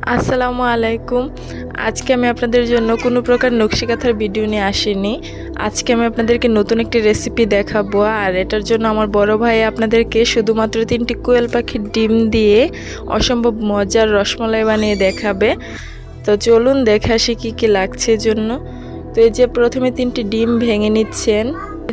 আসসালামু আলাইকুম। আজকে আমি আপনাদের জন্য কোনো প্রকার নকশিকাঁথার ভিডিও নিয়ে আসিনি। আজকে আমি আপনাদেরকে নতুন একটি রেসিপি দেখাবো, আর এটার জন্য আমার বড় ভাই আপনাদেরকে শুধুমাত্র 3টি কোয়েল পাখির ডিম দিয়ে অসম্ভব মজার রসমালাই বানিয়ে দেখাবে। তো চলুন দেখে আসি কী কী লাগছে জন্য। তো এই যে প্রথমে 3টি ডিম ভেঙে নিচ্ছেন।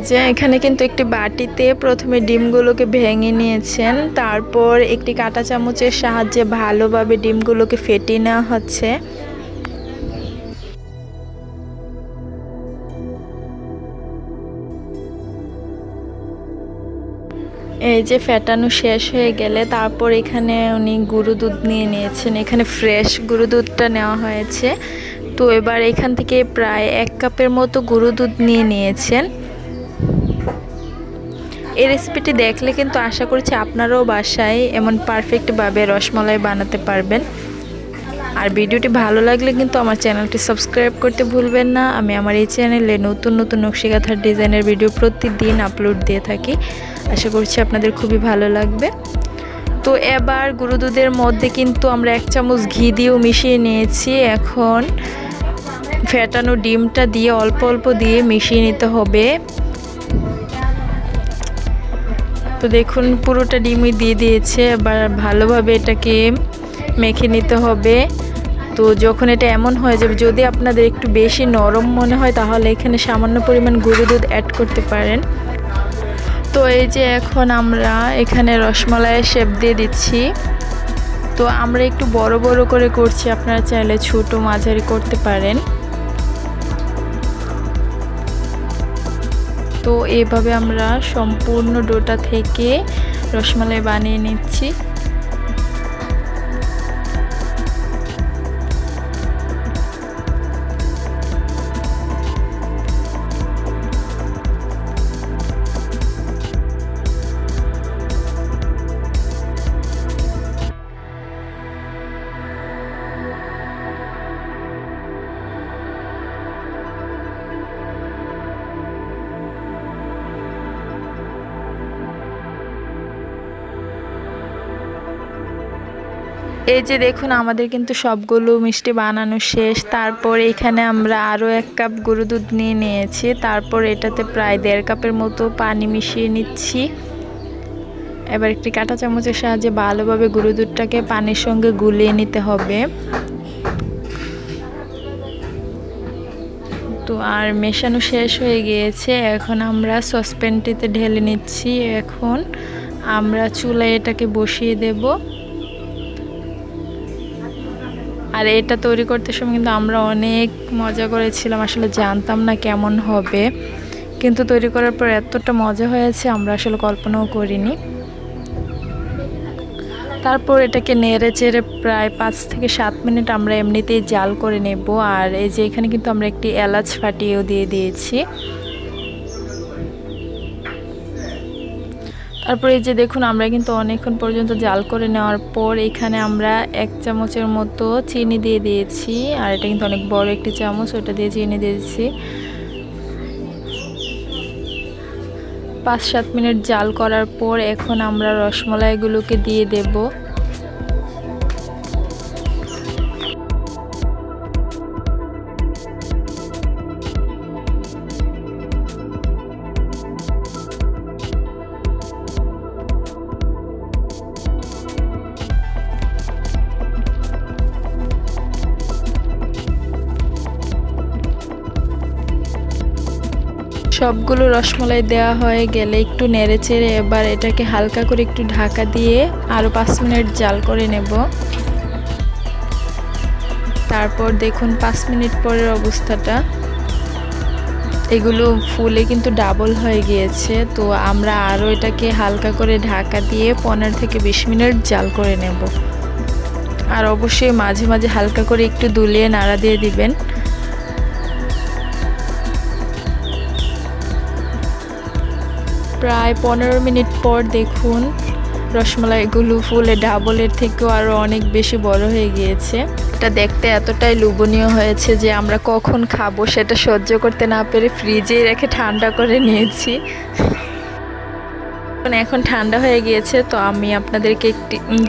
যে এখানে কিন্তু একটি বাটিতে প্রথমে ডিমগুলোকে ভেঙে নিয়েছেন, তারপর একটি কাঁটা চামচের সাহায্যে ভালোভাবে ডিমগুলোকে ফেটিয়ে নেওয়া হচ্ছে। এই যে ফেটানো শেষ হয়ে গেলে তারপর এখানে উনি গুঁড়ো দুধ নিয়ে নিয়েছেন। এখানে ফ্রেশ গুঁড়ো দুধটা নেওয়া হয়েছে। তো এবার এখান থেকে প্রায় 1 কাপের মতো গুঁড়ো দুধ নিয়ে নিয়েছেন। এই রেসিপিটি দেখলে কিন্তু আশা করছি আপনারাও বাসায় এমন পারফেক্টভাবে রসমালাই বানাতে পারবেন। আর ভিডিওটি ভালো লাগলে কিন্তু আমার চ্যানেলটি সাবস্ক্রাইব করতে ভুলবেন না। আমি আমার এই চ্যানেলে নতুন নতুন নকশিকাঁথার ডিজাইনের ভিডিও প্রতিদিন আপলোড দিয়ে থাকি। আশা করছি আপনাদের খুবই ভালো লাগবে। তো এবার গুঁড়ো দুধের মধ্যে কিন্তু আমরা 1 চামচ ঘি দিয়েও মিশিয়ে নিয়েছি। এখন ফেটানো ডিমটা দিয়ে অল্প অল্প দিয়ে মিশিয়ে নিতে হবে। তো দেখুন পুরোটা ডিমই দিয়ে দিয়েছে। এবার ভালোভাবে এটাকে মেখে নিতে হবে। তো যখন এটা এমন হয়ে যাবে, যদি আপনাদের একটু বেশি নরম মনে হয় তাহলে এখানে সামান্য পরিমাণ গুঁড়ো দুধ অ্যাড করতে পারেন। তো এই যে এখন আমরা এখানে রসমালাইয়ের শেপ দিয়ে দিচ্ছি। তো আমরা একটু বড় বড় করে করছি, আপনারা চাইলে ছোট মাঝারি করতে পারেন। তো এইভাবে আমরা সম্পূর্ণ ডোটা থেকে রসমালাই বানিয়ে নিচ্ছি। এই যে দেখুন আমাদের কিন্তু সবগুলো মিষ্টি বানানো শেষ। তারপর এখানে আমরা আরও 1 কাপ গুঁড়ো দুধ নিয়ে নিয়েছি। তারপর এটাতে প্রায় 1.5 কাপের মতো পানি মিশিয়ে নিচ্ছি। এবার একটি কাঁটা চামচের সাহায্যে ভালোভাবে গুঁড়ো দুধটাকে পানির সঙ্গে গুলিয়ে নিতে হবে। তো আর মেশানো শেষ হয়ে গিয়েছে। এখন আমরা সসপ্যানটিতে ঢেলে নিচ্ছি। এখন আমরা চুলায় এটাকে বসিয়ে দেব। আর এটা তৈরি করতে সময় কিন্তু আমরা অনেক মজা করেছিলাম, আসলে জানতাম না কেমন হবে, কিন্তু তৈরি করার পর এতটা মজা হয়েছে আমরা আসলে কল্পনাও করিনি। তারপর এটাকে নেড়ে চেড়ে প্রায় 5 থেকে 7 মিনিট আমরা এমনিতেই জাল করে নেব। আর এই যে এখানে কিন্তু আমরা একটি এলাচ ফাটিয়েও দিয়ে দিয়েছি। তারপর এই যে দেখুন আমরা কিন্তু অনেকক্ষণ পর্যন্ত জাল করে নেওয়ার পর এখানে আমরা 1 চামচের মতো চিনি দিয়ে দিয়েছি। আর এটা কিন্তু অনেক বড় একটি চামচ, ওটা দিয়ে চিনি দিয়েছি। 5-7 মিনিট জাল করার পর এখন আমরা রসমালাইগুলোকে দিয়ে দেব। সবগুলো রসমালাই দেওয়া হয়ে গেলে একটু নেড়েচেড়ে এবার এটাকে হালকা করে একটু ঢাকা দিয়ে আরও 5 মিনিট জাল করে নেব। তারপর দেখুন 5 মিনিট পরের অবস্থাটা, এগুলো ফুলে কিন্তু ডাবল হয়ে গিয়েছে। তো আমরা আরও এটাকে হালকা করে ঢাকা দিয়ে 15 থেকে 20 মিনিট জাল করে নেব। আর অবশ্যই মাঝে মাঝে হালকা করে একটু দুলিয়ে নাড়া দিয়ে দিবেন। প্রায় 15 মিনিট পর দেখুন রসমালাইগুলো ফুলে ডাবলের থেকেও আরও অনেক বেশি বড় হয়ে গিয়েছে। এটা দেখতে এতটাই লোভনীয় হয়েছে যে আমরা কখন খাবো সেটা সহ্য করতে না পেরে ফ্রিজে রেখে ঠান্ডা করে নিয়েছি। এখন ঠান্ডা হয়ে গিয়েছে, তো আমি আপনাদেরকে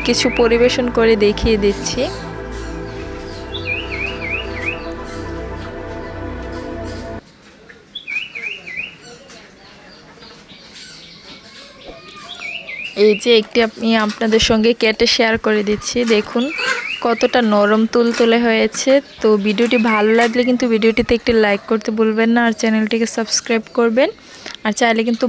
কিছু পরিবেশন করে দেখিয়ে দিচ্ছি। এই যে একটি আমি আপনাদের সঙ্গে কেটে শেয়ার করে দিচ্ছি, দেখুন কতটা নরম তুলতুলে হয়েছে। তো ভিডিওটি ভালো লাগলে কিন্তু ভিডিওটিতে একটি লাইক করতে ভুলবেন না, আর চ্যানেলটিকে সাবস্ক্রাইব করবেন, আর চাইলে কিন্তু